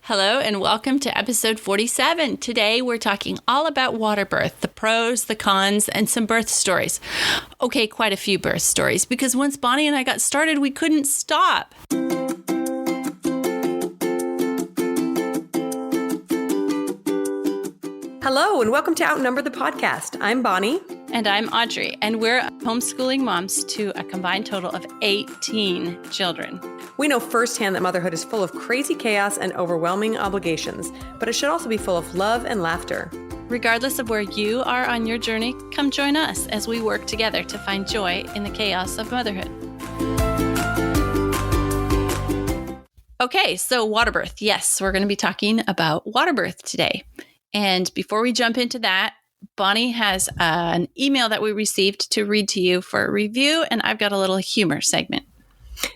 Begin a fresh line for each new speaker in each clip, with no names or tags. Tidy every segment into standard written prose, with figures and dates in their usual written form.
Hello and welcome to episode 47. Today we're talking all about water birth, the pros, the cons, and some birth stories. Okay, quite a few birth stories because once Bonnie and I got started, we couldn't stop.
Hello and welcome to Outnumber the Podcast. I'm Bonnie.
And I'm Audrey, and we're homeschooling moms to a combined total of 18 children.
We know firsthand that motherhood is full of crazy chaos and overwhelming obligations, but it should also be full of love and laughter.
Regardless of where you are on your journey, come join us as we work together to find joy in the chaos of motherhood. Okay, so water birth. Yes, we're going to be talking about water birth today. And before we jump into that, Bonnie has an email that we received to read to you for a review, and I've got a little humor segment.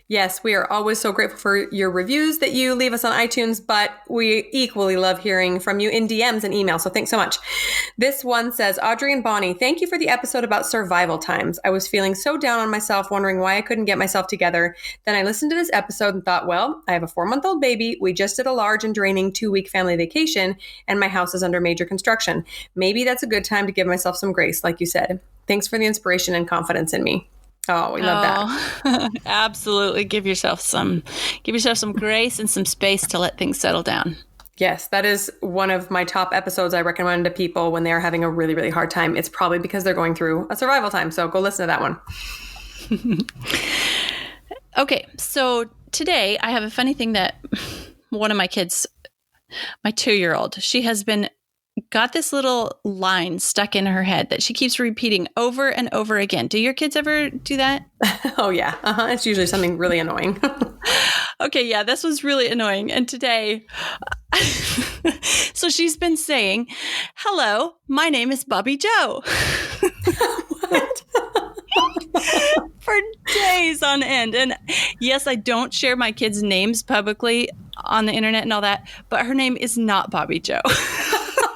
Yes, we are always so grateful for your reviews that you leave us on iTunes, but we equally love hearing from you in DMs and emails, so thanks so much. This one says, Audrey and Bonnie, thank you for the episode about survival times. I was feeling so down on myself, wondering why I couldn't get myself together. Then I listened to this episode and thought, well, I have a 4-month-old baby. We just did a large and draining 2-week family vacation, and my house is under major construction. Maybe that's a good time to give myself some grace, like you said. Thanks for the inspiration and confidence in me. Oh, we love that.
Absolutely. Give yourself some grace and some space to let things settle down.
Yes, that is one of my top episodes I recommend to people when they're having a really, really hard time. It's probably because they're going through a survival time. So go listen to that one.
Okay, so today I have a funny thing that one of my kids, my 2-year-old, she has got this little line stuck in her head that she keeps repeating over and over again. Do your kids ever do that?
Oh, yeah. It's usually something really annoying.
Okay, yeah, this was really annoying. And today, so she's been saying, hello, my name is Bobby Joe.
What?
For days on end. And yes, I don't share my kids' names publicly on the internet and all that, but her name is not Bobby Joe.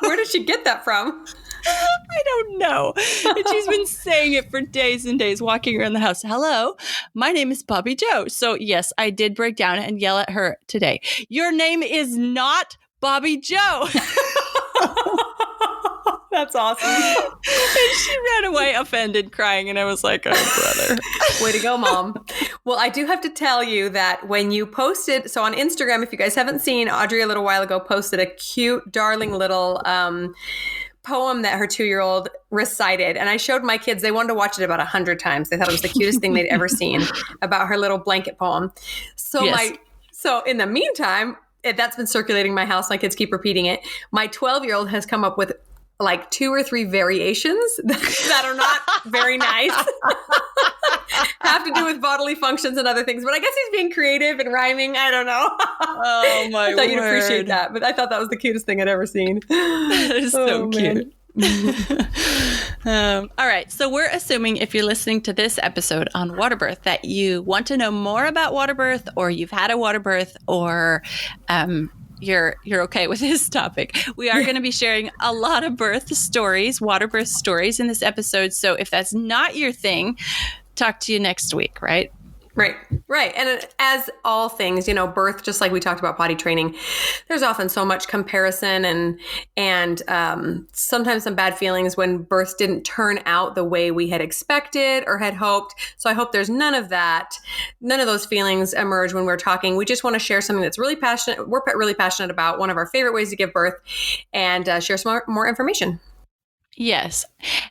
Where did she get that from?
I don't know. And she's been saying it for days and days, walking around the house. Hello, my name is Bobby Joe. So yes, I did break down and yell at her today. Your name is not Bobby Joe.
That's awesome.
And she ran away offended, crying. And I was like, oh, brother.
Way to go, Mom. Well, I do have to tell you that when you posted, so on Instagram, if you guys haven't seen, Audrey a little while ago posted a cute, darling little poem that her 2-year-old recited. And I showed my kids, they wanted to watch it about 100 times. They thought it was the cutest thing they'd ever seen about her little blanket poem. So
yes.
So in the meantime, that's been circulating my house. My kids keep repeating it. My 12-year-old has come up with like 2 or 3 variations that are not very nice. Have to do with bodily functions and other things. But I guess he's being creative and rhyming. I don't know.
Oh, my
I thought
word.
you'd appreciate that. But I thought that was the cutest thing I'd ever seen.
That is so cute. All right. So we're assuming if you're listening to this episode on water birth that you want to know more about water birth, or you've had a water birth, or you're okay with this topic. We are going to be sharing a lot of birth stories, water birth stories in this episode. So if that's not your thing, talk to you next week, right?
Right. And as all things, birth, just like we talked about potty training, there's often so much comparison and sometimes some bad feelings when births didn't turn out the way we had expected or had hoped. So I hope there's none of those feelings emerge when we're talking. We just want to share something that's we're really passionate about, one of our favorite ways to give birth, and share some more information.
Yes.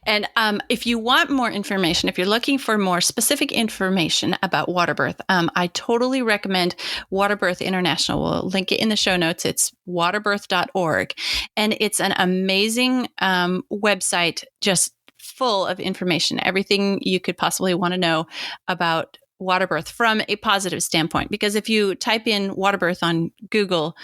And if you want more information, if you're looking for more specific information about water birth, I totally recommend Waterbirth International. We'll link it in the show notes. It's waterbirth.org. And it's an amazing website, just full of information, everything you could possibly want to know about water birth from a positive standpoint. Because if you type in water birth on Google,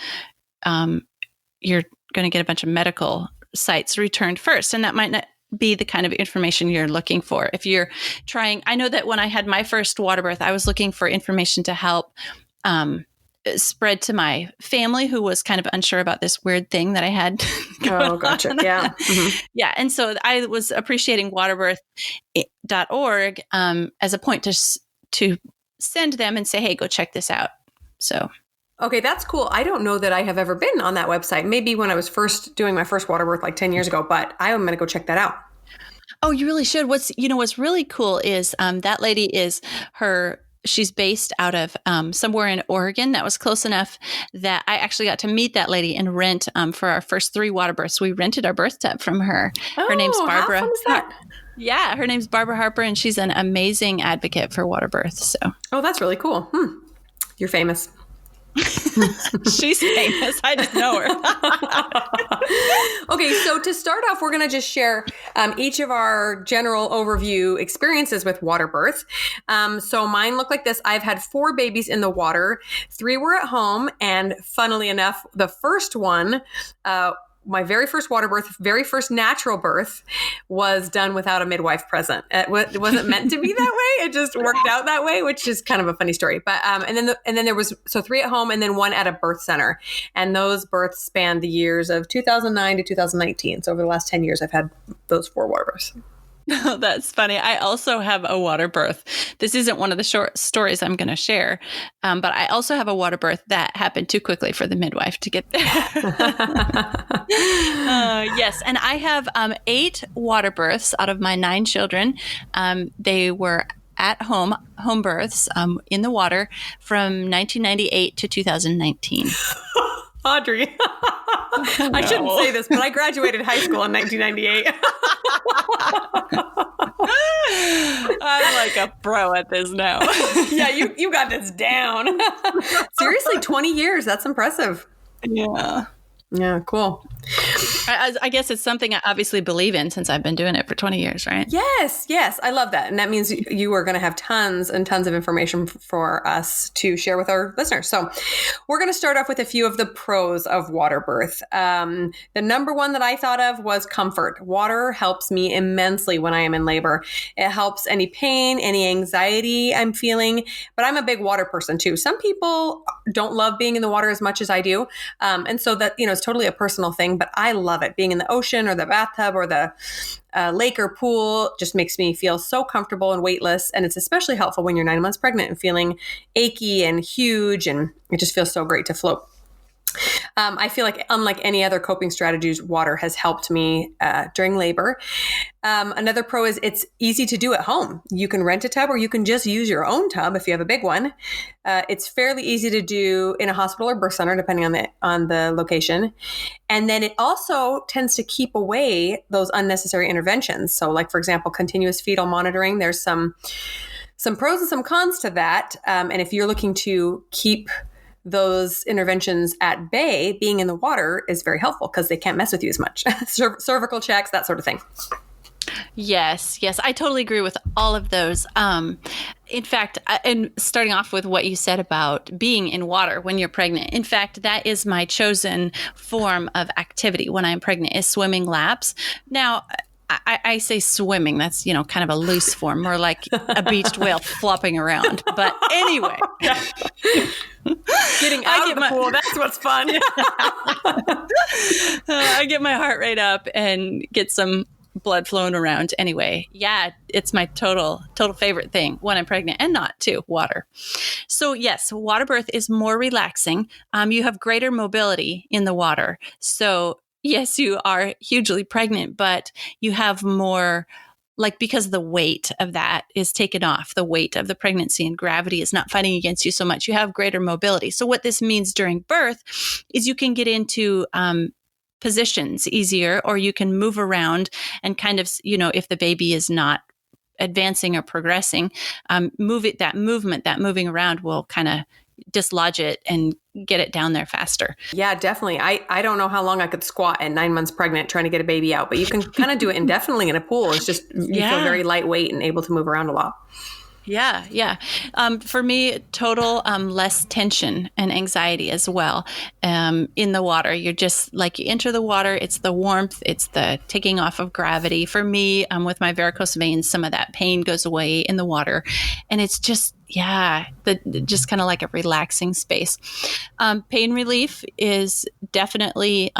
you're going to get a bunch of medical sites returned first, and that might not be the kind of information you're looking for. If you're trying, I know that when I had my first water birth, I was looking for information to help spread to my family who was kind of unsure about this weird thing that I had.
Oh, gotcha. On. Yeah. Mm-hmm.
Yeah. And so I was appreciating waterbirth.org as a point to send them and say, hey, go check this out. So
Okay, that's cool. I don't know that I have ever been on that website. Maybe when I was first doing my first water birth like 10 years ago, but I am going to go check that out.
Oh, you really should. What's really cool is that lady is she's based out of somewhere in Oregon. That was close enough that I actually got to meet that lady and rent for our first 3 water births. We rented our birth tub from her. Her name's
Oh, how
Barbara.
fun is that?
Yeah, her name's Barbara Harper, and she's an amazing advocate for water birth. So
Oh, that's really cool. You're famous.
she's famous. I just know her.
Okay, so to start off, we're going to just share each of our general overview experiences with water birth. So mine look like this. I've had 4 babies in the water. 3 were at home. And funnily enough, the first one, my very first water birth, very first natural birth was done without a midwife present. It wasn't meant to be that way. It just worked out that way, which is kind of a funny story. But and then there was 3 at home and then 1 at a birth center. And those births spanned the years of 2009 to 2019. So over the last 10 years, I've had those 4 water births.
Oh, that's funny. I also have a water birth. This isn't one of the short stories I'm going to share, but I also have a water birth that happened too quickly for the midwife to get there. Yes, and I have 8 water births out of my 9 children. They were at home births in the water from 1998 to 2019.
Audrey, I shouldn't say this, but I graduated high school in 1998.
I'm like a pro at this now.
Yeah, you got this down. Seriously, 20 years. That's impressive.
Yeah.
Yeah, cool.
I guess it's something I obviously believe in since I've been doing it for 20 years, right?
Yes. I love that. And that means you are going to have tons and tons of information for us to share with our listeners. So we're going to start off with a few of the pros of water birth. The number one that I thought of was comfort. Water helps me immensely when I am in labor. It helps any pain, any anxiety I'm feeling, but I'm a big water person too. Some people don't love being in the water as much as I do. And so that, it's totally a personal thing, but I love it. Being in the ocean or the bathtub or the lake or pool just makes me feel so comfortable and weightless. And it's especially helpful when you're 9 months pregnant and feeling achy and huge. And it just feels so great to float. I feel like unlike any other coping strategies, water has helped me during labor. Another pro is it's easy to do at home. You can rent a tub or you can just use your own tub if you have a big one. It's fairly easy to do in a hospital or birth center, depending on the location. And then it also tends to keep away those unnecessary interventions. So like, for example, continuous fetal monitoring, there's some pros and some cons to that. And if you're looking to keep those interventions at bay, being in the water is very helpful because they can't mess with you as much. Cervical checks, that sort of thing.
Yes, I totally agree with all of those. In fact, and starting off with what you said about being in water when you're pregnant. In fact, that is my chosen form of activity when I'm pregnant is swimming laps. Now, I say swimming. That's, kind of a loose form, more like a beached whale flopping around. But anyway.
Getting out of the pool, that's what's fun.
I get my heart rate up and get some blood flowing around. Anyway, yeah, it's my total favorite thing when I'm pregnant and not too, water. So yes, water birth is more relaxing. You have greater mobility in the water. So yes, you are hugely pregnant, but you have more, because the weight of that is taken off, the weight of the pregnancy and gravity is not fighting against you so much. You have greater mobility. So what this means during birth is you can get into positions easier, or you can move around and kind of, if the baby is not advancing or progressing, that moving around will kind of dislodge it and get it down there faster.
Yeah, definitely. I don't know how long I could squat at 9 months pregnant trying to get a baby out, but you can kind of do it indefinitely in a pool. It's just, you feel very lightweight and able to move around a lot.
Yeah. For me, total less tension and anxiety as well in the water. You're just like you enter the water, it's the warmth, it's the taking off of gravity. For me, with my varicose veins, some of that pain goes away in the water. And it's just, just kind of like a relaxing space. Pain relief is definitely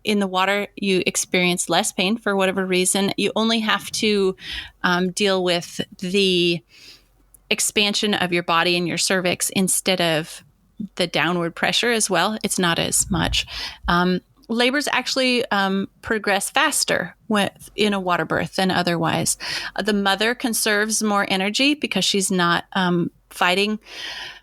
in the water, you experience less pain for whatever reason. You only have to deal with the expansion of your body and your cervix instead of the downward pressure as well. It's not as much. Labors actually progress faster in a water birth than otherwise. The mother conserves more energy because she's not fighting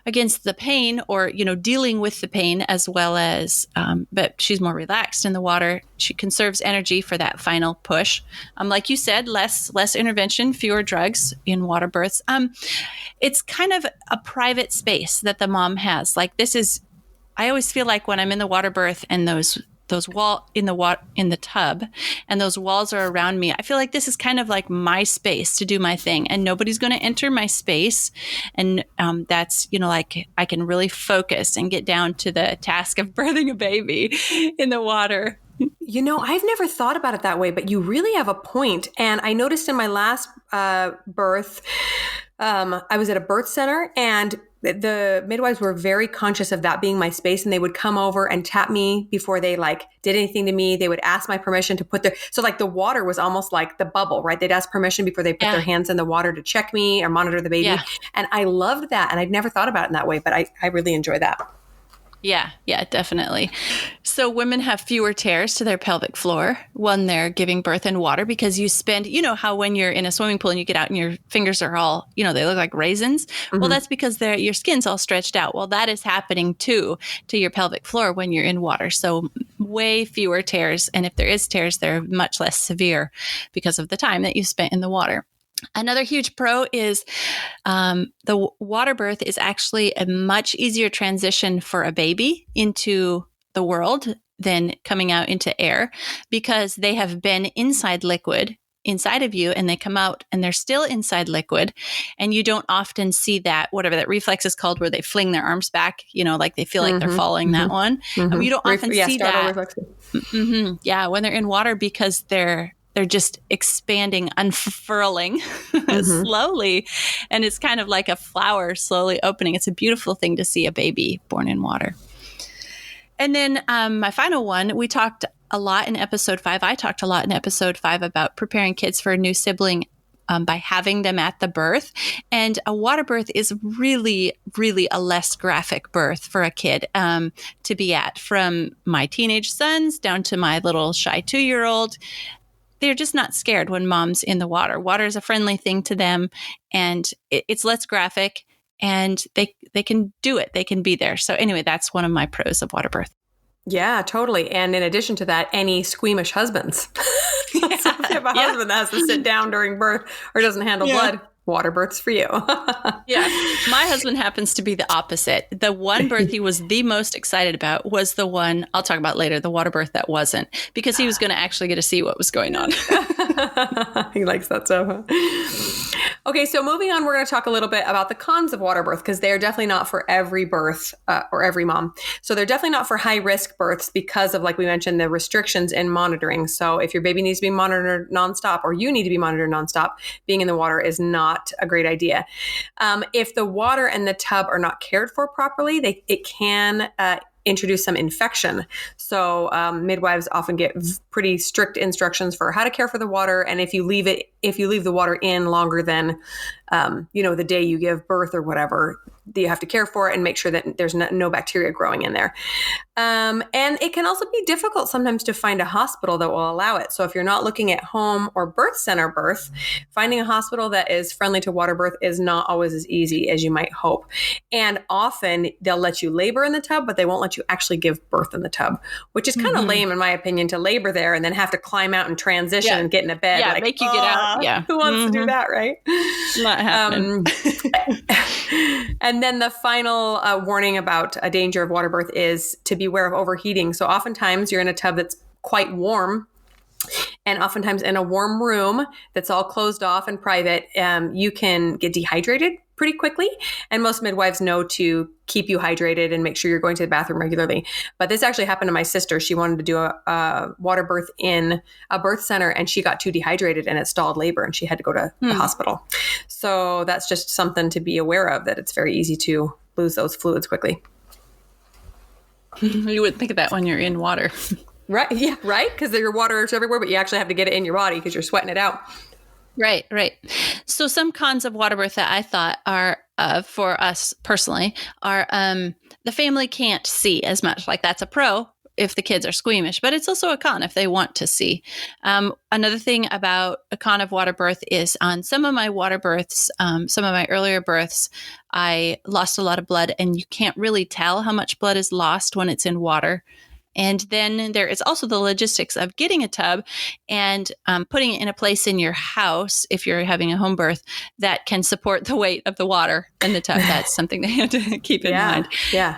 against the pain or, dealing with the pain as well as, but she's more relaxed in the water. She conserves energy for that final push. Like you said, less intervention, fewer drugs in water births. It's kind of a private space that the mom has. Like I always feel like when I'm in the water birth and those wall in the tub and those walls are around me, I feel like this is kind of like my space to do my thing and nobody's going to enter my space. And that's, like I can really focus and get down to the task of birthing a baby in the water.
I've never thought about it that way, but you really have a point. And I noticed in my last birth, I was at a birth center and the midwives were very conscious of that being my space, and they would come over and tap me before they did anything to me. They would ask my permission to put so the water was almost like the bubble, right? They'd ask permission before they put their hands in the water to check me or monitor the baby. Yeah. And I loved that. And I'd never thought about it in that way, but I really enjoy that.
Yeah, definitely. So women have fewer tears to their pelvic floor when they're giving birth in water because you spend, how when you're in a swimming pool and you get out and your fingers are all, they look like raisins. Mm-hmm. Well, that's because your skin's all stretched out. Well, that is happening too to your pelvic floor when you're in water. So way fewer tears. And if there is tears, they're much less severe because of the time that you spent in the water. Another huge pro is the water birth is actually a much easier transition for a baby into the world than coming out into air because they have been inside liquid inside of you and they come out and they're still inside liquid. And you don't often see that, whatever that reflex is called, where they fling their arms back, like they feel like they're falling, that one. You don't often see that. When they're in water because they're just expanding, unfurling slowly. And it's kind of like a flower slowly opening. It's a beautiful thing to see a baby born in water. And then my final one, we talked a lot in episode 5. I talked a lot in episode 5 about preparing kids for a new sibling by having them at the birth. And a water birth is really, really a less graphic birth for a kid to be at. From my teenage sons down to my little shy 2-year-old, they're just not scared when mom's in the water. Water is a friendly thing to them, and it's less graphic, and they can do it. They can be there. So anyway, that's one of my pros of water birth.
Yeah, totally. And in addition to that, any squeamish husbands. So if you have a husband that has to sit down during birth or doesn't handle blood, water birth's for you.
Yeah. My husband happens to be the opposite. The one birth he was the most excited about was the one I'll talk about later, the water birth that wasn't, because he was going to actually get to see what was going on.
He likes that stuff. Okay, so moving on, we're going to talk a little bit about the cons of water birth because they are definitely not for every birth or every mom. So they're definitely not for high risk births because of, like we mentioned, the restrictions in monitoring. So if your baby needs to be monitored nonstop or you need to be monitored nonstop, being in the water is not a great idea. If the water and the tub are not cared for properly, it can introduce some infection. So midwives often get pretty strict instructions for how to care for the water. And if you leave the water in longer than, the day you give birth or whatever, you have to care for it and make sure that there's no bacteria growing in there. And it can also be difficult sometimes to find a hospital that will allow it. So if you're not looking at home or birth center birth, finding a hospital that is friendly to water birth is not always as easy as you might hope. And often they'll let you labor in the tub, but they won't let you actually give birth in the tub, which is kind of lame in my opinion, to labor there and then have to climb out and transition and get in a bed.
Yeah, make you get out. Yeah.
Who wants to do that, right?
Not happening.
And then the final warning about a danger of water birth is to beware of overheating. So oftentimes you're in a tub that's quite warm, and oftentimes in a warm room that's all closed off and private, you can get dehydrated pretty quickly. And most midwives know to keep you hydrated and make sure you're going to the bathroom regularly. But this actually happened to my sister. She wanted to do a water birth in a birth center, and she got too dehydrated and it stalled labor, and she had to go to the hospital. So that's just something to be aware of, that it's very easy to lose those fluids quickly.
You wouldn't think of that when you're in water.
Right. Yeah. Right. Because your water is everywhere, but you actually have to get it in your body because you're sweating it out.
Right. So some cons of water birth that I thought are for us personally are the family can't see as much. Like that's a pro if the kids are squeamish, but it's also a con if they want to see. Another thing about a con of water birth is on some of my water births, some of my earlier births, I lost a lot of blood, and you can't really tell how much blood is lost when it's in water. And then there is also the logistics of getting a tub and putting it in a place in your house, if you're having a home birth, that can support the weight of the water in the tub. That's something they have to keep in mind.
Yeah.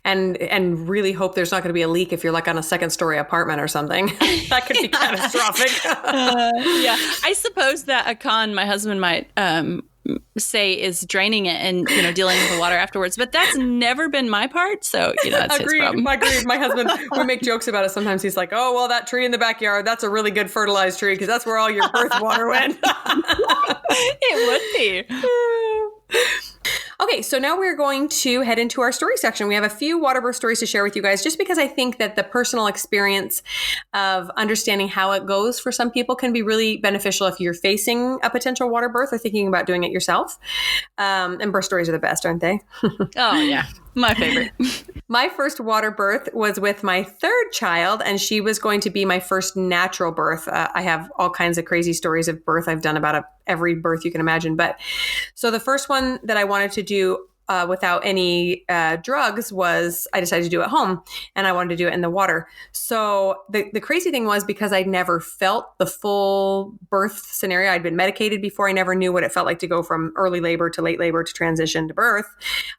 And really hope there's not going to be a leak if you're like on a second story apartment or something. That could be catastrophic.
Yeah. I suppose that a con my husband might say is draining it and, dealing with the water afterwards. But that's never been my part. So, that's his problem.
Agreed. My husband, we make jokes about it. Sometimes he's like, oh, well, that tree in the backyard, that's a really good fertilized tree because that's where all your birth water went.
It would be.
Okay, so now we're going to head into our story section. We have a few water birth stories to share with you guys, just because I think that the personal experience of understanding how it goes for some people can be really beneficial if you're facing a potential water birth or thinking about doing it yourself. And birth stories are the best, aren't they?
Oh, yeah. My favorite.
My first water birth was with my third child, and she was going to be my first natural birth. I have all kinds of crazy stories of birth. I've done about every birth you can imagine. But so the first one that I wanted to do without any drugs was I decided to do at home, and I wanted to do it in the water. So the crazy thing was, because I'd never felt the full birth scenario, I'd been medicated before. I never knew what it felt like to go from early labor to late labor to transition to birth.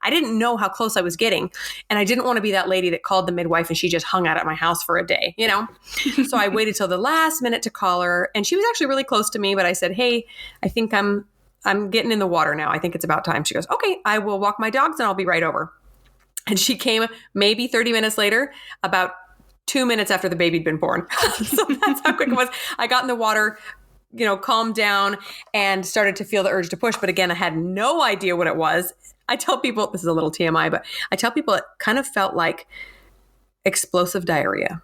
I didn't know how close I was getting. And I didn't want to be that lady that called the midwife and she just hung out at my house for a day, So I waited till the last minute to call her, and she was actually really close to me, but I said, hey, I think I'm getting in the water now. I think it's about time. She goes, okay, I will walk my dogs and I'll be right over. And she came maybe 30 minutes later, about 2 minutes after the baby had been born. So that's how quick it was. I got in the water, calmed down and started to feel the urge to push. But again, I had no idea what it was. I tell people, this is a little TMI, but I tell people it kind of felt like explosive diarrhea.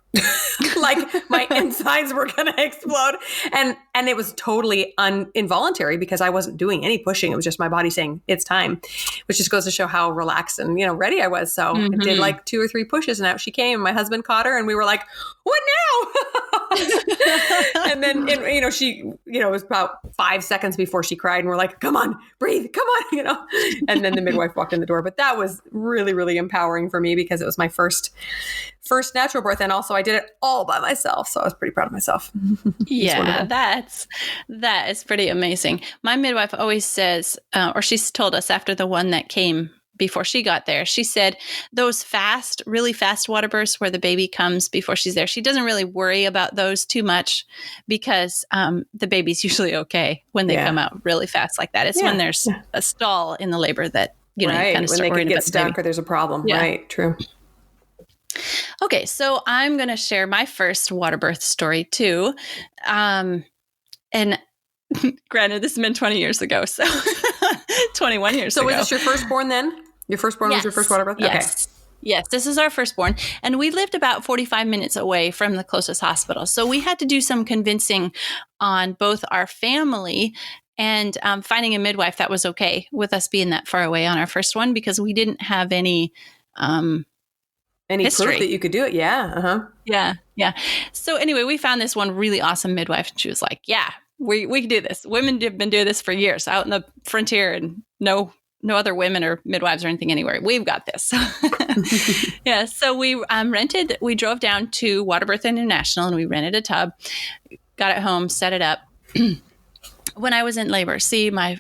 Like my insides were going to explode. And it was totally involuntary because I wasn't doing any pushing. It was just my body saying it's time, which just goes to show how relaxed and, ready I was. So I did like 2 or 3 pushes and out she came. My husband caught her and we were like, what now? And then, she, it was about 5 seconds before she cried and we're like, come on, breathe, come on, and then the midwife walked in the door. But that was really, really empowering for me because it was my first natural birth. And also I did it all by myself. So I was pretty proud of myself.
Yeah, that is pretty amazing. My midwife always says, or she's told us after the one that came before she got there, she said those really fast water births where the baby comes before she's there, she doesn't really worry about those too much because the baby's usually okay when they come out really fast like that. It's when there's a stall in the labor that, you kind of start worrying about the baby. When they get stuck
or there's a problem. Yeah. Right. True.
Okay, so I'm going to share my first water birth story too. And granted, this has been 20 years ago, so 21 years ago.
So was this your firstborn then? Your firstborn was your first water birth?
Yes. Okay. Yes, this is our firstborn. And we lived about 45 minutes away from the closest hospital. So we had to do some convincing on both our family and finding a midwife that was okay with us being that far away on our first one because we didn't have any history.
Proof that you could do it? Yeah. Uh-huh.
Yeah. So anyway, we found this one really awesome midwife, and she was like, "Yeah, we can do this. Women have been doing this for years out in the frontier, and no other women or midwives or anything anywhere. We've got this." Yeah. So we we drove down to Waterbirth International, and we rented a tub, got it home, set it up. When I was in labor,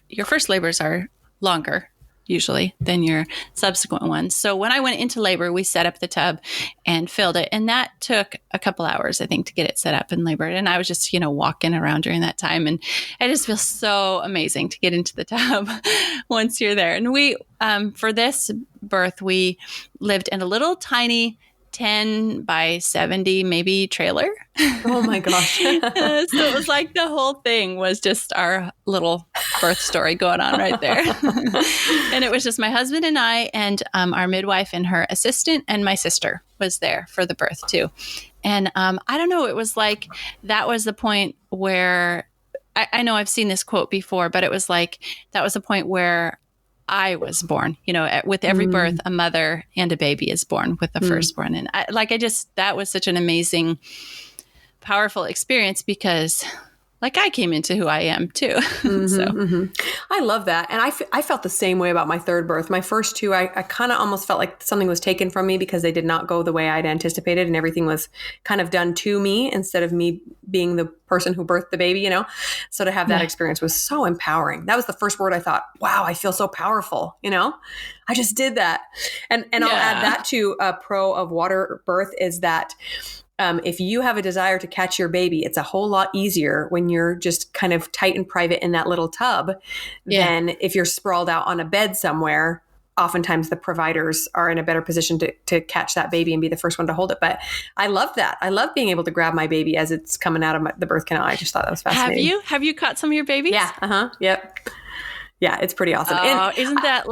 your first labors are longer usually than your subsequent ones. So when I went into labor, we set up the tub and filled it. And that took a couple hours, I think, to get it set up and labored. And I was just, walking around during that time. And it just feels so amazing to get into the tub once you're there. And we, for this birth, we lived in a little tiny 10 by 70 maybe trailer.
Oh my gosh.
So it was like the whole thing was just our little birth story going on right there. And it was just my husband and I and our midwife and her assistant, and my sister was there for the birth too. And I don't know, it was like that was the point where I know I've seen this quote before, but it was like that was the point where I was born. With every birth, a mother and a baby is born with the firstborn. And that was such an amazing, powerful experience because I came into who I am too.
I love that. And I felt the same way about my third birth. My first two, I kind of almost felt like something was taken from me because they did not go the way I'd anticipated and everything was kind of done to me instead of me being the person who birthed the baby, So to have that experience was so empowering. That was the first word I thought, wow, I feel so powerful, I just did that. And I'll add that to a pro of water birth is that if you have a desire to catch your baby, it's a whole lot easier when you're just kind of tight and private in that little tub than if you're sprawled out on a bed somewhere. Oftentimes the providers are in a better position to catch that baby and be the first one to hold it. But I love that. I love being able to grab my baby as it's coming out of the birth canal. I just thought that was fascinating.
Have you caught some of your babies?
Yeah. Yep. Yeah, it's pretty awesome.
Isn't that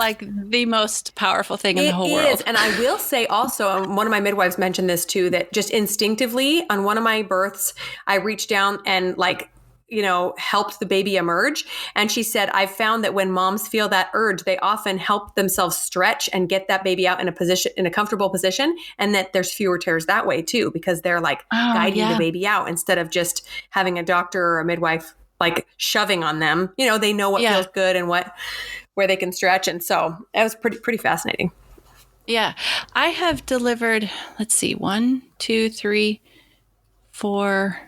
the most powerful thing in the whole world?
It is. And I will say also, one of my midwives mentioned this too, that just instinctively on one of my births, I reached down and helped the baby emerge. And she said, I've found that when moms feel that urge, they often help themselves stretch and get that baby out in a comfortable position. And that there's fewer tears that way too, because they're guiding the baby out instead of just having a doctor or a midwife shoving on them. They know what feels good and where they can stretch. And so it was pretty fascinating.
Yeah. I have delivered, 1, 2, 3, 4.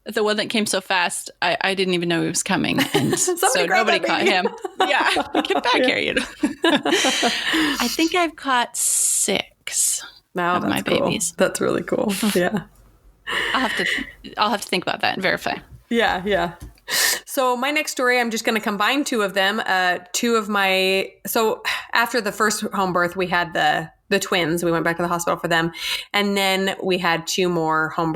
The one that came so fast, I didn't even know he was coming. And so nobody caught him. Yeah. Get back here. I think I've caught 6 of my babies.
That's really cool. Yeah.
I'll have to think about that and verify.
Yeah. So my next story, I'm just going to combine 2 of them. So after the first home birth, we had the twins. We went back to the hospital for them. And then we had 2 more home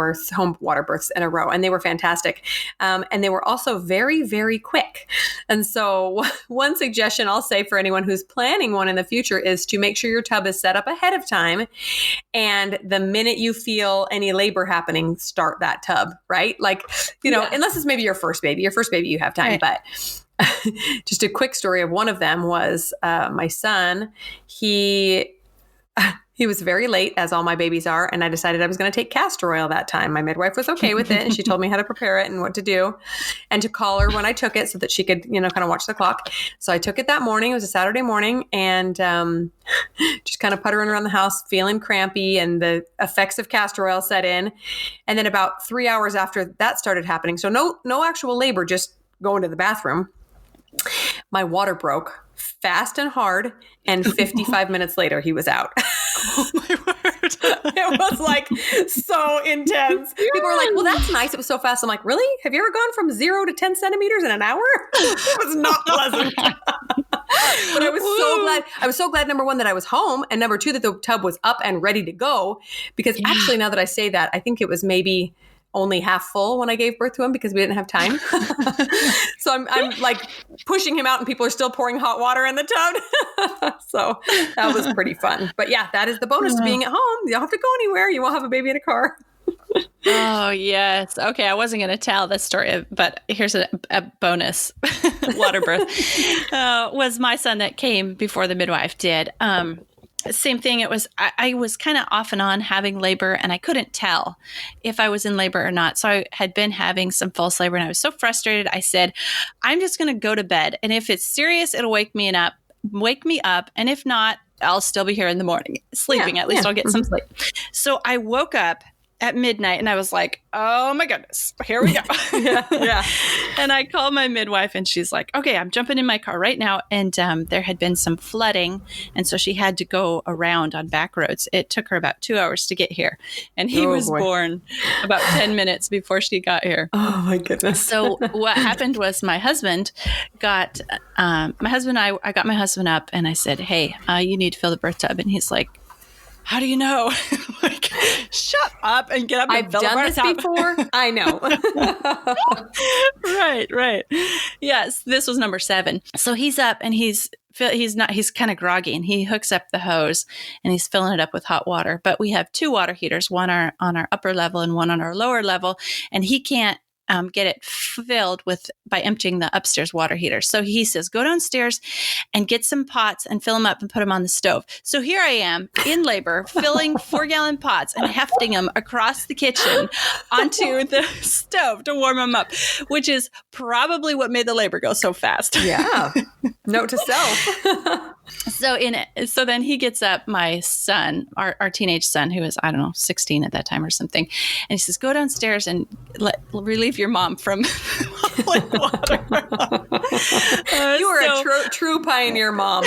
water births in a row. And they were fantastic. And they were also very, very quick. And so one suggestion I'll say for anyone who's planning one in the future is to make sure your tub is set up ahead of time. And the minute you feel any labor happening, start that tub, right? Unless it's maybe your first baby you have time, right. But just a quick story of one of them was my son. He was very late, as all my babies are, and I decided I was going to take castor oil that time. My midwife was okay with it, and she told me how to prepare it and what to do, and to call her when I took it so that she could, kind of watch the clock. So I took it that morning. It was a Saturday morning, and just kind of puttering around the house, feeling crampy, and the effects of castor oil set in. And then about 3 hours after that started happening, so no actual labor, just going to the bathroom, my water broke fast and hard, and 55 minutes later, he was out.
Oh my word.
It was so intense. People were like, well, that's nice. It was so fast. I'm like, really? Have you ever gone from 0 to 10 centimeters in an hour? It was not pleasant. But I was so glad. I was so glad, number one, that I was home, and number two, that the tub was up and ready to go. Because actually, now that I say that, I think it was maybe only half full when I gave birth to him because we didn't have time. So I'm pushing him out and people are still pouring hot water in the tub. So that was pretty fun. But yeah, that is the bonus to being at home. You don't have to go anywhere. You won't have a baby in a car.
Oh, yes. Okay. I wasn't going to tell this story, but here's a bonus. Water birth was my son that came before the midwife did. Same thing. It was, I was kind of off and on having labor, and I couldn't tell if I was in labor or not. So I had been having some false labor, and I was so frustrated. I said, I'm just going to go to bed. And if it's serious, it'll wake me up. And if not, I'll still be here in the morning sleeping. At least I'll get some sleep. So I woke up at midnight and I was like, oh my goodness, here we go.
Yeah.
And I called my midwife and she's like, okay, I'm jumping in my car right now. And there had been some flooding. And so she had to go around on back roads. It took her about 2 hours to get here. And he was born about 10 minutes before she got here.
Oh my goodness.
So what happened was I got my husband up and I said, hey, you need to fill the birth tub. And he's like, how do you know? Like, shut up and get up and
I've done this before. I know.
Right. Yes, this was number 7. So he's up and he's kind of groggy, and he hooks up the hose and he's filling it up with hot water. But we have 2 water heaters, one on our upper level and one on our lower level, and he can't get it filled by emptying the upstairs water heater. So he says, go downstairs and get some pots and fill them up and put them on the stove. So here I am in labor, filling 4-gallon pots and hefting them across the kitchen onto the stove to warm them up, which is probably what made the labor go so fast.
Yeah. Note to self.
So then he gets up, my son, our teenage son, who was, I don't know, 16 at that time or something. And he says, go downstairs and relieve your mom from hauling water.
You are a true pioneer mom,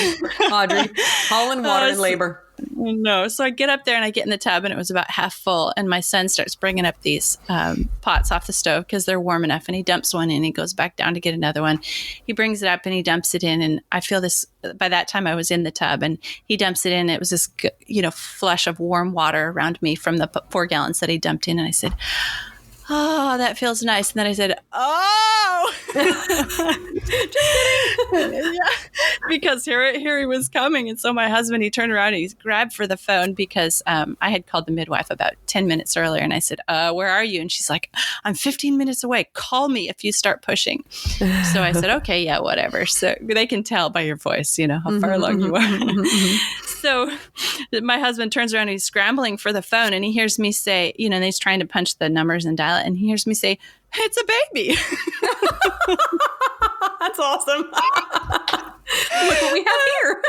Audrey. Hauling water in labor.
No. So I get up there and I get in the tub and it was about half full. And my son starts bringing up these pots off the stove because they're warm enough. And he dumps one in. He goes back down to get another one. He brings it up and he dumps it in. And I feel this, by that time I was in the tub and he dumps it in. It was this, flush of warm water around me from the 4 gallons that he dumped in. And I said, oh, that feels nice. And then I said, oh, just kidding. Yeah, because here he was coming. And so my husband, he turned around and he grabbed for the phone because I had called the midwife about 10 minutes earlier. And I said, where are you? And she's like, I'm 15 minutes away. Call me if you start pushing. So I said, okay, yeah, whatever. So they can tell by your voice, how far along you are. So my husband turns around and he's scrambling for the phone and he hears me say, and he's trying to punch the numbers and dial it. And he hears me say, it's a baby.
That's awesome. Look what we have here.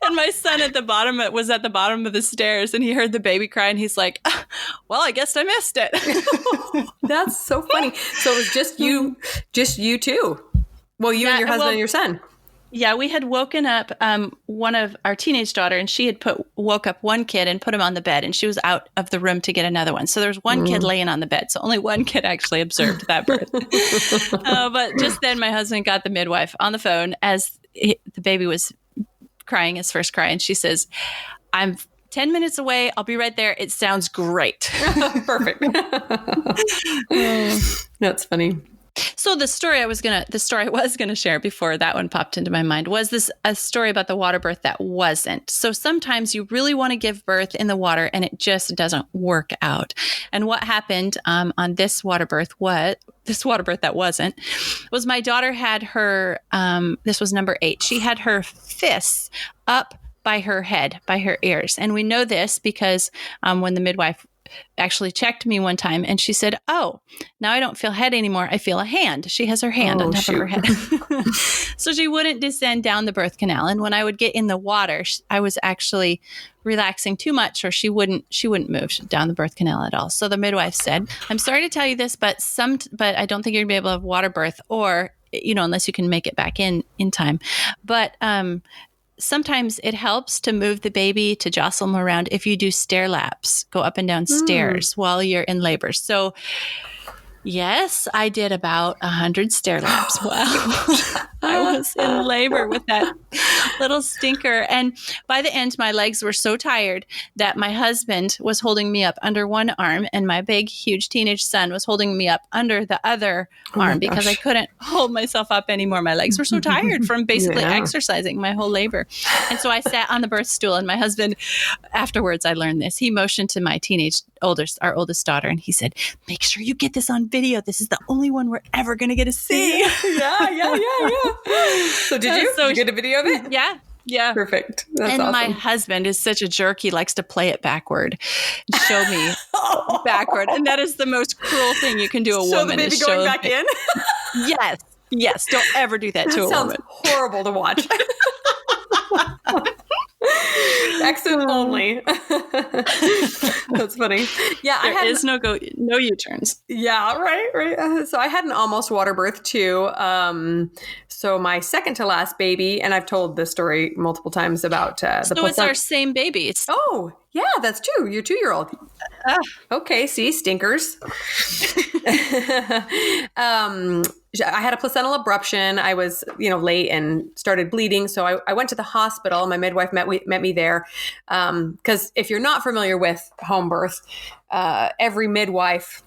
And my son was at the bottom of the stairs and he heard the baby cry and he's like, well, I guess I missed it.
That's so funny. So it was just you two. Well, you and your husband and your son.
Yeah, we had woken up one of our teenage daughter, and she had woke up one kid and put him on the bed, and she was out of the room to get another one. So there was one kid laying on the bed. So only one kid actually observed that birth. But just then my husband got the midwife on the phone as the baby was crying his first cry. And she says, I'm 10 minutes away. I'll be right there. It sounds great.
Perfect. That's funny.
So the story I was gonna share before that one popped into my mind was a story about the water birth that wasn't. So sometimes you really want to give birth in the water and it just doesn't work out. And what happened on this water birth that wasn't, was my daughter had her, this was number 8. She had her fists up by her head, by her ears. And we know this because when the midwife actually checked me one time and she said, oh, now I don't feel head anymore. I feel a hand. She has her hand on top of her head. So she wouldn't descend down the birth canal. And when I would get in the water, I was actually relaxing too much or she wouldn't move down the birth canal at all. So the midwife said, I'm sorry to tell you this, but I don't think you're gonna be able to have water birth or, unless you can make it back in time. But, sometimes it helps to move the baby, to jostle them around if you do stair laps, go up and down stairs while you're in labor. So yes, I did about 100 stair laps while I was in labor with that little stinker. And by the end, my legs were so tired that my husband was holding me up under one arm and my big, huge teenage son was holding me up under the other arm because I couldn't hold myself up anymore. My legs were so tired from basically exercising my whole labor. And so I sat on the birth stool and my husband, afterwards I learned this, he motioned to my our oldest daughter, and he said, make sure you get this on video. This is the only one we're ever going to get to see.
Yeah. So did you get a video of it?
Yeah.
Perfect. That's
and
awesome.
My husband is such a jerk. He likes to play it backward, show me backward. And that is the most cruel thing you can do a woman.
So the baby going back in?
Yes. Don't ever do that to a woman.
Sounds horrible to watch. Exit only. That's funny. Yeah,
there is no U-turns.
Yeah, right. So I had an almost water birth too. So my second to last baby, and I've told this story multiple times about the
So it's our same baby.
Oh, yeah, that's true. Your 2-year-old. Okay, see, stinkers. I had a placental abruption. I was, late and started bleeding. So I went to the hospital. My midwife met me there. Because if you're not familiar with home birth, every midwife,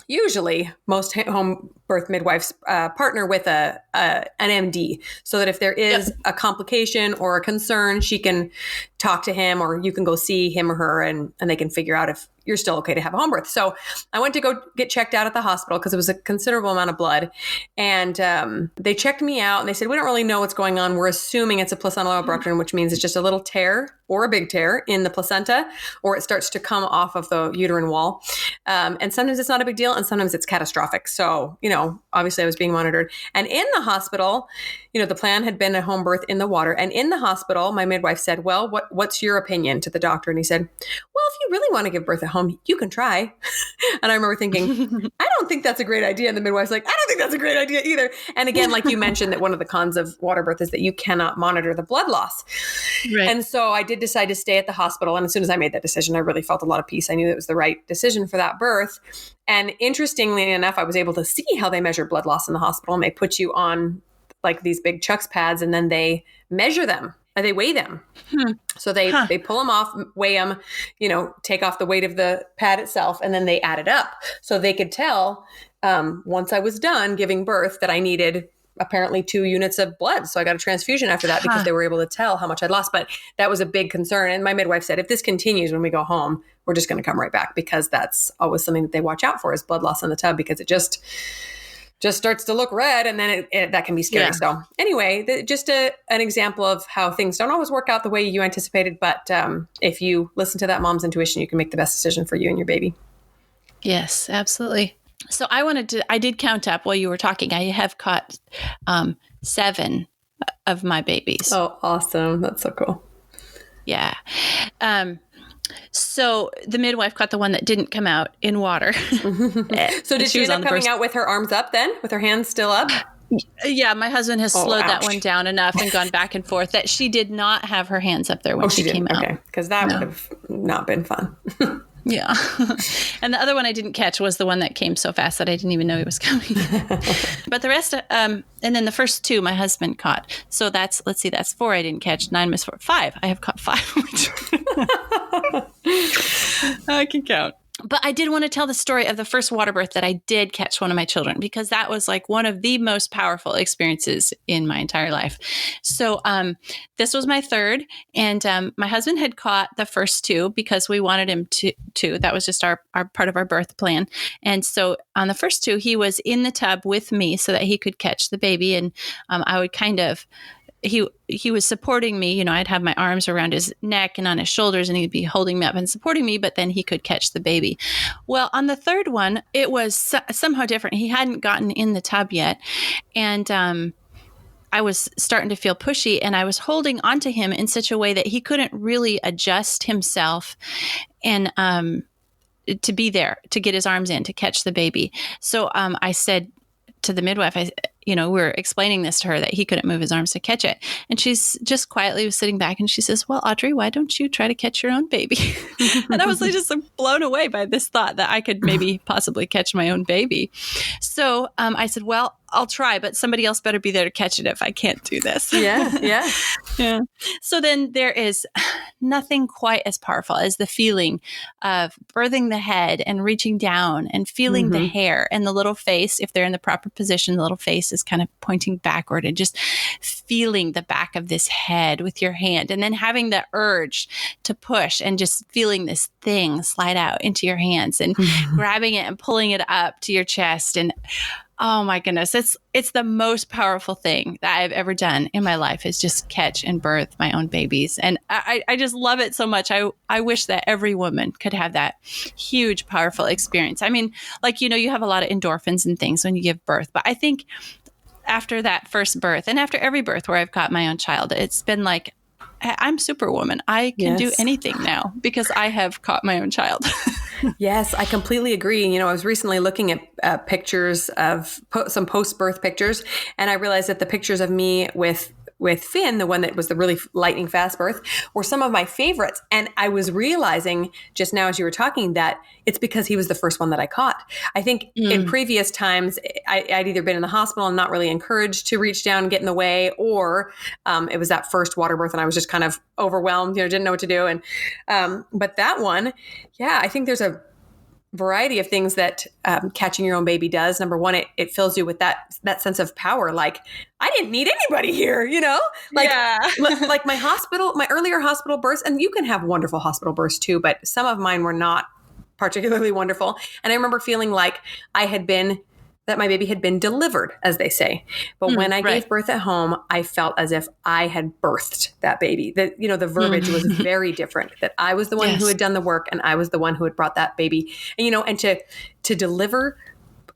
usually most home birth midwife's partner with an MD, so that if there is a complication or a concern, she can talk to him, or you can go see him or her, and they can figure out if you're still okay to have a home birth. So I went to go get checked out at the hospital because it was a considerable amount of blood. And they checked me out and they said, we don't really know what's going on. We're assuming it's a placental abruption, which means it's just a little tear or a big tear in the placenta, or it starts to come off of the uterine wall. And sometimes it's not a big deal and sometimes it's catastrophic. So, obviously I was being monitored. And in the hospital, the plan had been a home birth in the water. And in the hospital, my midwife said, well, what's your opinion, to the doctor? And he said, well, if you really want to give birth at home, you can try. And I remember thinking, I don't think that's a great idea. And the midwife's like, I don't think that's a great idea either. And again, like you mentioned, that one of the cons of water birth is that you cannot monitor the blood loss. Right. And so I did decide to stay at the hospital. And as soon as I made that decision, I really felt a lot of peace. I knew it was the right decision for that birth. And interestingly enough, I was able to see how they measure blood loss in the hospital. And they put you on like these big Chucks pads, and then they measure them. They weigh them. So they pull them off, weigh them, take off the weight of the pad itself, and then they add it up. So they could tell once I was done giving birth that I needed apparently 2 units of blood. So I got a transfusion after that because they were able to tell how much I'd lost. But that was a big concern. And my midwife said, if this continues when we go home, we're just going to come right back, because that's always something that they watch out for, is blood loss in the tub, because it just starts to look red, and then that can be scary. Yeah. So anyway, just an example of how things don't always work out the way you anticipated. But if you listen to that mom's intuition, you can make the best decision for you and your baby.
Yes, absolutely. So I did count up while you were talking. I have caught 7 of my babies.
Oh, awesome. That's so cool.
Yeah. So the midwife caught the one that didn't come out in water.
So did she end up coming out with her arms up then, with her hands still up?
Yeah, my husband has slowed that one down enough and gone back and forth that she did not have her hands up there when she came out.
Okay, because that would have not been fun.
Yeah. And the other one I didn't catch was the one that came so fast that I didn't even know he was coming. But the rest, and then the first 2 my husband caught. So that's 4 I didn't catch. 9 minus 4, 5. I have caught 5. I can count. But I did want to tell the story of the first water birth that I did catch one of my children, because that was like one of the most powerful experiences in my entire life. So this was my third, and my husband had caught the first 2 because we wanted him to. That was just our part of our birth plan. And so on the first 2, he was in the tub with me so that he could catch the baby, and I would kind of. He was supporting me, I'd have my arms around his neck and on his shoulders, and he'd be holding me up and supporting me, but then he could catch the baby. Well, on the third one, it was somehow different. He hadn't gotten in the tub yet. And I was starting to feel pushy, and I was holding onto him in such a way that he couldn't really adjust himself and to be there, to get his arms in, to catch the baby. So I said to the midwife, we're explaining this to her, that he couldn't move his arms to catch it. And she's just quietly was sitting back, and she says, well, Audrey, why don't you try to catch your own baby? And I was like, just blown away by this thought that I could maybe possibly catch my own baby. So I said, well, I'll try, but somebody else better be there to catch it if I can't do this.
Yeah.
So then there is nothing quite as powerful as the feeling of birthing the head and reaching down and feeling the hair and the little face. If they're in the proper position, the little face is kind of pointing backward, and just feeling the back of this head with your hand, and then having the urge to push and just feeling this thing slide out into your hands and grabbing it and pulling it up to your chest. And oh my goodness, it's the most powerful thing that I've ever done in my life, is just catch and birth my own babies. And I just love it so much. I wish that every woman could have that huge, powerful experience. I mean, like, you have a lot of endorphins and things when you give birth, but I think after that first birth, and after every birth where I've caught my own child, it's been like, I'm Superwoman. I can do anything now because I have caught my own child.
Yes, I completely agree. I was recently looking at pictures of some post-birth pictures, and I realized that the pictures of me with Finn, the one that was the really lightning fast birth, were some of my favorites. And I was realizing just now as you were talking that it's because he was the first one that I caught. I think in previous times, I'd either been in the hospital and not really encouraged to reach down and get in the way, or it was that first water birth and I was just kind of overwhelmed, didn't know what to do. And but that one, I think there's variety of things that catching your own baby does. Number one, it fills you with that sense of power. Like, I didn't need anybody here, like,
Yeah.
like my earlier hospital births, and you can have wonderful hospital births too, but some of mine were not particularly wonderful. And I remember feeling like that my baby had been delivered, as they say. But when I gave birth at home, I felt as if I had birthed that baby. That, the verbiage was very different, that I was the one who had done the work, and I was the one who had brought that baby. And, and to deliver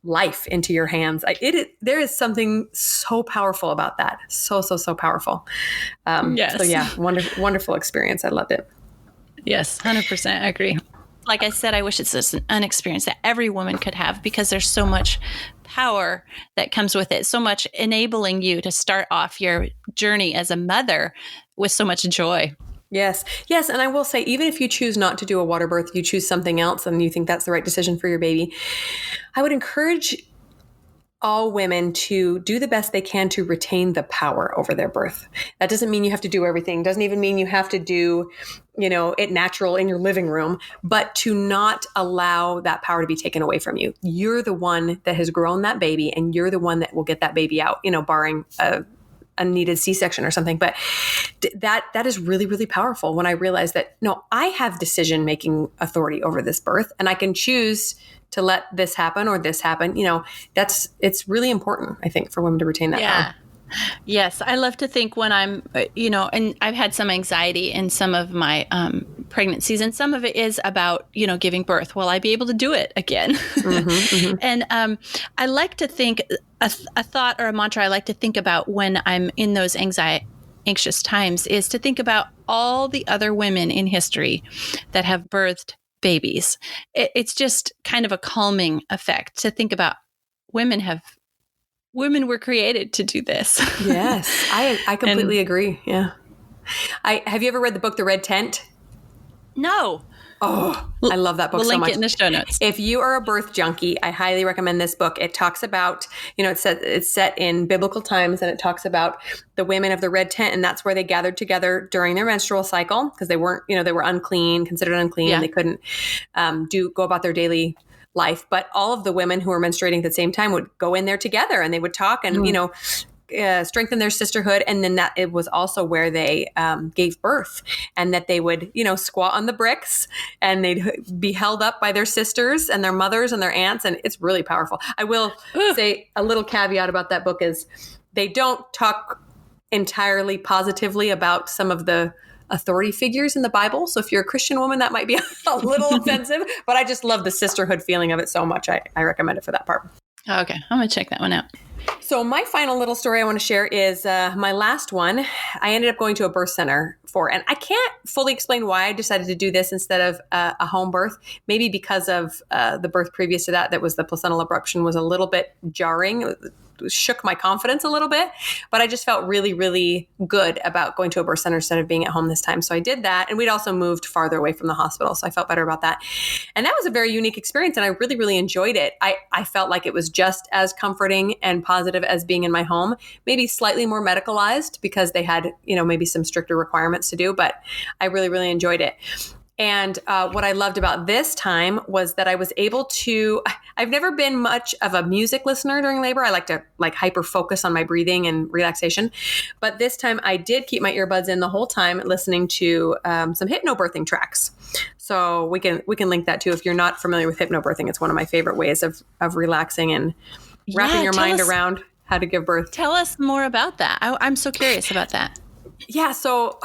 life into your hands, there is something so powerful about that. So powerful.
Yes.
So yeah, wonderful experience. I loved it.
Yes, 100% agree. Like I said, I wish it's just an experience that every woman could have, because there's so much power that comes with it, so much enabling you to start off your journey as a mother with so much joy.
Yes. And I will say, even if you choose not to do a water birth, you choose something else and you think that's the right decision for your baby, I would encourage all women to do the best they can to retain the power over their birth. That doesn't mean you have to do everything. Doesn't even mean you have to do, it natural in your living room, but to not allow that power to be taken away from you. You're the one that has grown that baby, and you're the one that will get that baby out, barring a needed C-section or something. But that is really, really powerful when I realized that, no, I have decision-making authority over this birth, and I can choose to let this happen or this happen. It's really important, I think, for women to retain that power.
Yes. I love to think when I'm, and I've had some anxiety in some of my pregnancies, and some of it is about, giving birth. Will I be able to do it again? And I like to think a thought or a mantra I like to think about when I'm in those anxious times is to think about all the other women in history that have birthed babies. It's just kind of a calming effect to think about women were created to do this.
Yes, I completely agree. Yeah. Have you ever read the book, The Red Tent?
No.
Oh, I love that book so much.
We'll link it in the show notes.
If you are a birth junkie, I highly recommend this book. It talks about, it's set in biblical times, and it talks about the women of the Red Tent, and that's where they gathered together during their menstrual cycle, because they weren't, they were unclean, considered unclean. Yeah. They couldn't go about their daily life. But all of the women who were menstruating at the same time would go in there together, and they would talk and, strengthen their sisterhood. And then that it was also where they gave birth, and that they would, squat on the bricks, and they'd be held up by their sisters and their mothers and their aunts. And it's really powerful. I will say a little caveat about that book is they don't talk entirely positively about some of the authority figures in the Bible. So if you're a Christian woman, that might be a little offensive, but I just love the sisterhood feeling of it so much. I recommend it for that part.
Okay. I'm going to check that one out.
So my final little story I want to share is my last one. I ended up going to a birth center for, and I can't fully explain why I decided to do this instead of a home birth. Maybe because of the birth previous to that was the placental abruption, was a little bit jarring. Shook my confidence a little bit, but I just felt really, really good about going to a birth center instead of being at home this time. So I did that. And we'd also moved farther away from the hospital. So I felt better about that. And that was a very unique experience. And I really, really enjoyed it. I felt like it was just as comforting and positive as being in my home, maybe slightly more medicalized because they had, maybe some stricter requirements to do, but I really, really enjoyed it. And what I loved about this time was that I was able to, I've never been much of a music listener during labor. I like to hyper focus on my breathing and relaxation. But this time I did keep my earbuds in the whole time listening to some hypnobirthing tracks. So we can link that too. If you're not familiar with hypnobirthing, it's one of my favorite ways of relaxing and wrapping your mind around how to give birth.
Tell us more about that. I'm so curious about that.
Yeah. So,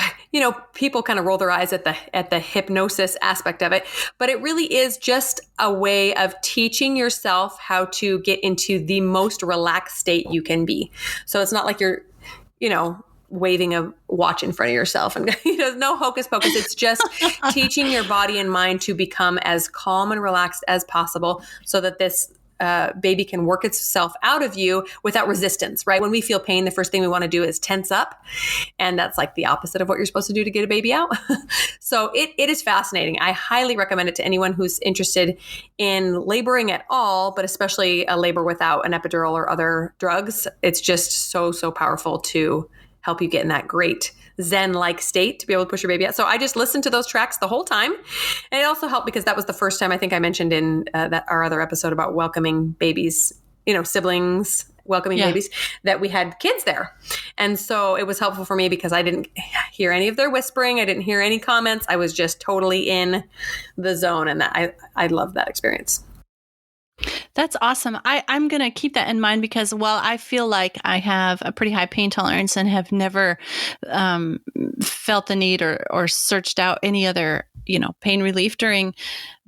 people kind of roll their eyes at the hypnosis aspect of it, but it really is just a way of teaching yourself how to get into the most relaxed state you can be. So it's not like you're, waving a watch in front of yourself and, no hocus pocus. It's just teaching your body and mind to become as calm and relaxed as possible so that this baby can work itself out of you without resistance, right? When we feel pain, the first thing we want to do is tense up. And that's like the opposite of what you're supposed to do to get a baby out. So it is fascinating. I highly recommend it to anyone who's interested in laboring at all, but especially a labor without an epidural or other drugs. It's just so, so powerful to help you get in that great zen-like state to be able to push your baby out. So I just listened to those tracks the whole time. And it also helped because that was the first time I think I mentioned in that our other episode about welcoming babies, siblings, welcoming babies, that we had kids there. And so it was helpful for me because I didn't hear any of their whispering. I didn't hear any comments. I was just totally in the zone. And I loved that experience.
That's awesome. I'm going to keep that in mind because while I feel like I have a pretty high pain tolerance and have never felt the need or searched out any other, pain relief during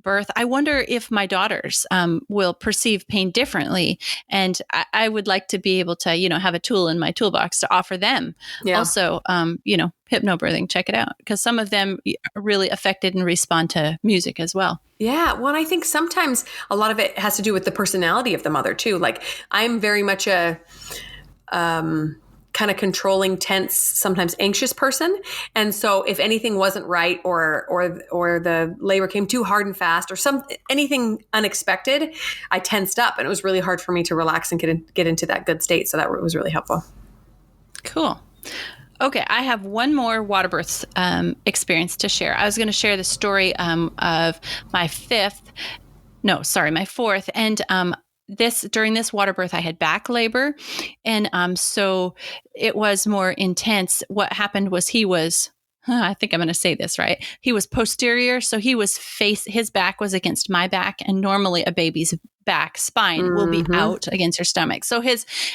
birth, I wonder if my daughters will perceive pain differently. And I would like to be able to, have a tool in my toolbox to offer them. Yeah. Also, hypnobirthing, check it out. Because some of them are really affected and respond to music as well.
Yeah. Well, I think sometimes a lot of it has to do with the personality of the mother too. Like I'm very much a kind of controlling, tense, sometimes anxious person. And so if anything wasn't right or the labor came too hard and fast or anything unexpected, I tensed up and it was really hard for me to relax and get into that good state. So that was really helpful.
Cool. Okay, I have one more water birth experience to share. I was going to share the story of my fourth. And during this water birth, I had back labor. And so it was more intense. What happened was I think I'm going to say this right. He was posterior. So his back was against my back. And normally a baby's back spine will be out against your stomach. So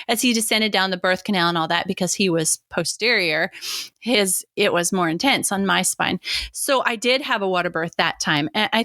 as he descended down the birth canal and all that, because he was posterior, it was more intense on my spine. So I did have a water birth that time. And I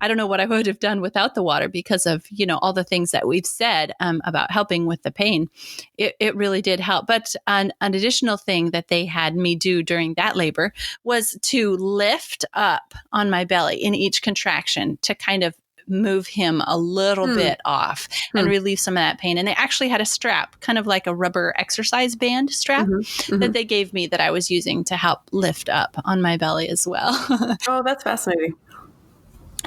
don't know what I would have done without the water because of, all the things that we've said about helping with the pain. It really did help. But an additional thing that they had me do during that labor was to lift up on my belly in each contraction to kind of move him a little bit off and relieve some of that pain. And they actually had a strap, kind of like a rubber exercise band strap that they gave me that I was using to help lift up on my belly as well.
Oh, that's fascinating.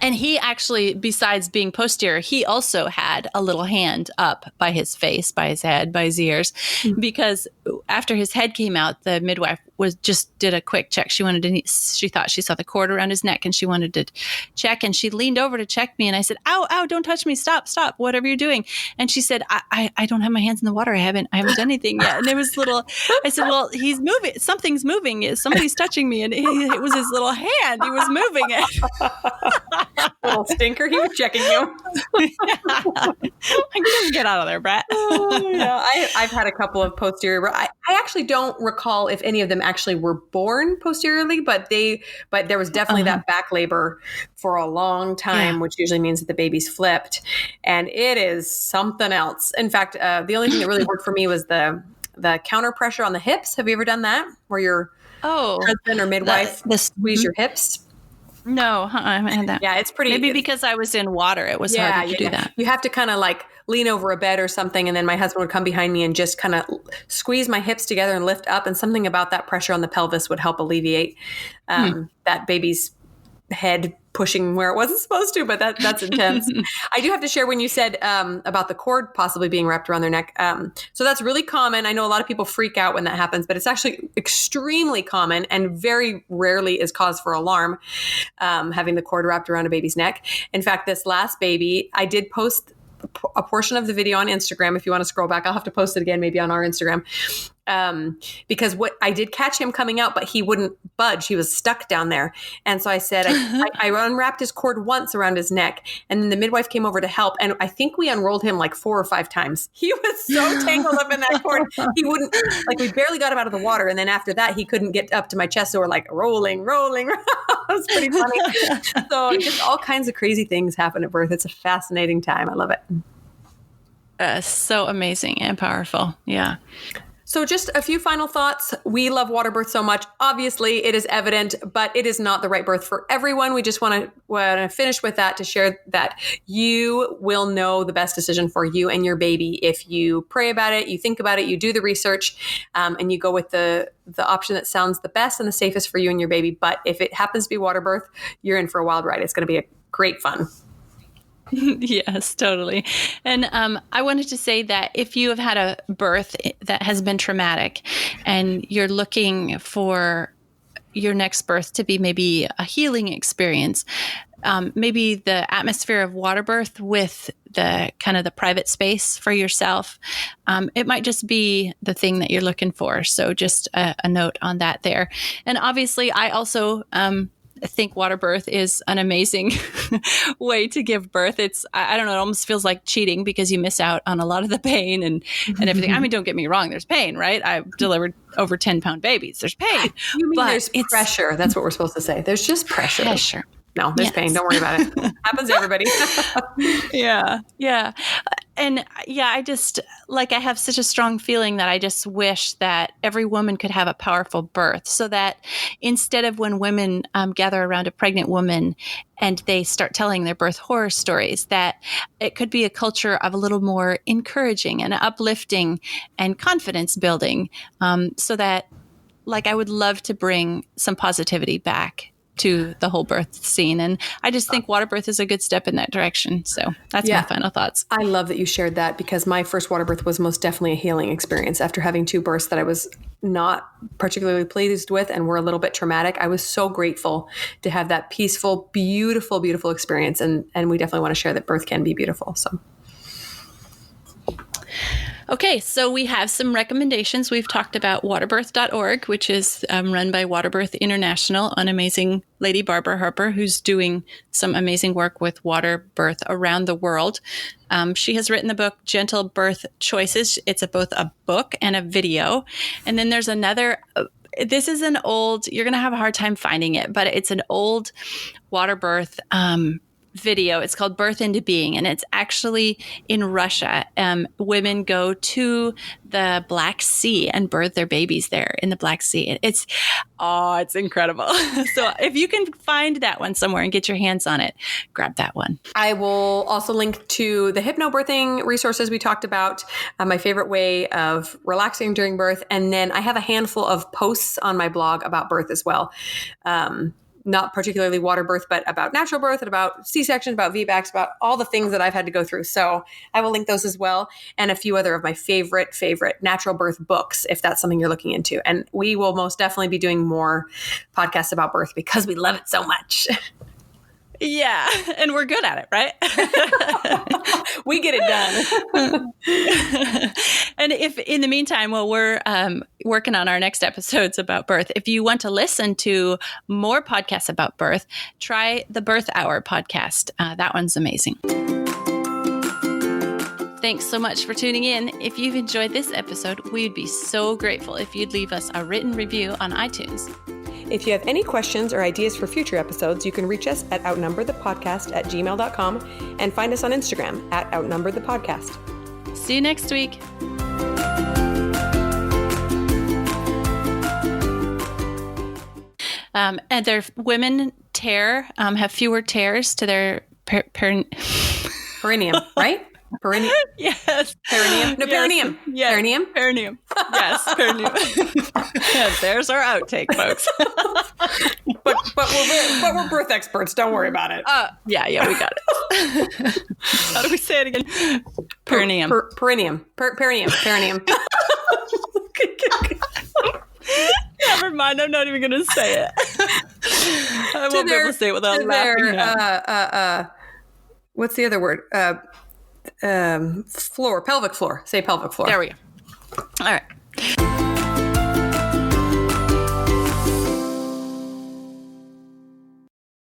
And he actually, besides being posterior, he also had a little hand up by his face, by his head, by his ears, because after his head came out, the midwife did a quick check. She thought she saw the cord around his neck and she wanted to check, and she leaned over to check me. And I said, ow, don't touch me. Stop, whatever you're doing. And she said, I don't have my hands in the water. I haven't done anything yet. And it was I said, well, he's moving. Something's moving. Somebody's touching me. And it was his little hand. He was moving it.
Little stinker. He was checking you.
Just get out of there, Brett.
Yeah. I've had a couple of posterior. I actually don't recall if any of them actually were born posteriorly, but there was definitely that back labor for a long time, which usually means that the baby's flipped, and it is something else. In fact, the only thing that really worked for me was the counter pressure on the hips. Have you ever done that, where your husband or midwife squeeze your hips?
No, I haven't had that.
Yeah, it's pretty.
Maybe because I was in water, it was harder to do that.
You have to kind of like lean over a bed or something, and then my husband would come behind me and just kind of squeeze my hips together and lift up, and something about that pressure on the pelvis would help alleviate that baby's head pushing where it wasn't supposed to, but that's intense. I do have to share when you said about the cord possibly being wrapped around their neck. So that's really common. I know a lot of people freak out when that happens, but it's actually extremely common and very rarely is cause for alarm, having the cord wrapped around a baby's neck. In fact, this last baby, I did post a portion of the video on Instagram. If you want to scroll back, I'll have to post it again, maybe on our Instagram. Because what I did catch him coming out, but he wouldn't budge. He was stuck down there. And so I said, I unwrapped his cord once around his neck, and then the midwife came over to help. And I think we unrolled him like 4 or 5 times. He was so tangled up in that cord. He wouldn't, we barely got him out of the water. And then after that, he couldn't get up to my chest. So we're like rolling. It was pretty funny. So just all kinds of crazy things happen at birth. It's a fascinating time. I love it.
So amazing and powerful. Yeah.
So just a few final thoughts. We love water birth so much. Obviously, it is evident, but it is not the right birth for everyone. We just want to finish with that to share that you will know the best decision for you and your baby if you pray about it, you think about it, you do the research, and you go with the option that sounds the best and the safest for you and your baby. But if it happens to be water birth, you're in for a wild ride. It's going to be a great fun.
Yes, totally. And I wanted to say that if you have had a birth that has been traumatic and you're looking for your next birth to be maybe a healing experience, maybe the atmosphere of Waterbirth with the kind of the private space for yourself, it might just be the thing that you're looking for. So just a note on that there. And obviously, I also think Waterbirth is an amazing way to give birth. I don't know, it almost feels like cheating because you miss out on a lot of the pain and everything. I mean, don't get me wrong, there's pain, right? I've delivered over 10-pound babies. There's pain.
You mean there's pressure? That's what we're supposed to say. There's just pressure.
Pressure.
No, there's pain. Don't worry about it. Happens to everybody.
Yeah. And I just I have such a strong feeling that I just wish that every woman could have a powerful birth, so that instead of when women gather around a pregnant woman and they start telling their birth horror stories, that it could be a culture of a little more encouraging and uplifting and confidence building, so that I would love to bring some positivity back to the whole birth scene. And I just think Waterbirth is a good step in that direction. So that's my final thoughts.
I love that you shared that, because my first water birth was most definitely a healing experience. After having 2 births that I was not particularly pleased with and were a little bit traumatic, I was so grateful to have that peaceful, beautiful, beautiful experience. And we definitely want to share that birth can be beautiful. So.
Okay, so we have some recommendations. We've talked about waterbirth.org, which is run by Waterbirth International, an amazing lady, Barbara Harper, who's doing some amazing work with water birth around the world. She has written the book, Gentle Birth Choices. It's both a book and a video. And then there's another, this is an old, you're going to have a hard time finding it, but it's an old water birth video. It's called Birth into Being, and it's actually in Russia. Women go to the Black Sea and birth their babies there in the Black Sea. It's incredible. So if you can find that one somewhere and get your hands on it, grab that one.
I will also link to the hypnobirthing resources we talked about, my favorite way of relaxing during birth. And then I have a handful of posts on my blog about birth as well. Not particularly water birth, but about natural birth and about C-sections, about VBACs, about all the things that I've had to go through. So I will link those as well. And a few other of my favorite natural birth books, if that's something you're looking into. And we will most definitely be doing more podcasts about birth because we love it so much.
Yeah, and we're good at it, right?
We get it done.
And if in the meantime, while we're working on our next episodes about birth, if you want to listen to more podcasts about birth, try the Birth Hour podcast. That one's amazing. Thanks so much for tuning in. If you've enjoyed this episode, we'd be so grateful if you'd leave us a written review on iTunes.
If you have any questions or ideas for future episodes, you can reach us at outnumberthepodcast@gmail.com and find us on Instagram at outnumberthepodcast.
See you next week. And their women have fewer tears to their
perineum, right? Perineum.
Yes.
Perineum. No, perineum.
Yes.
Perineum.
Perineum. Yes, perineum. Yeah, there's our outtake, folks.
but we're birth experts. Don't worry about it.
Yeah, we got it. How do we say it again? Perineum.
Perineum. Perineum.
Never mind. I'm not even going to say it. I won't be able to say it without laughing now.
What's the other word? Floor, pelvic floor. Say pelvic floor.
There we go. All right.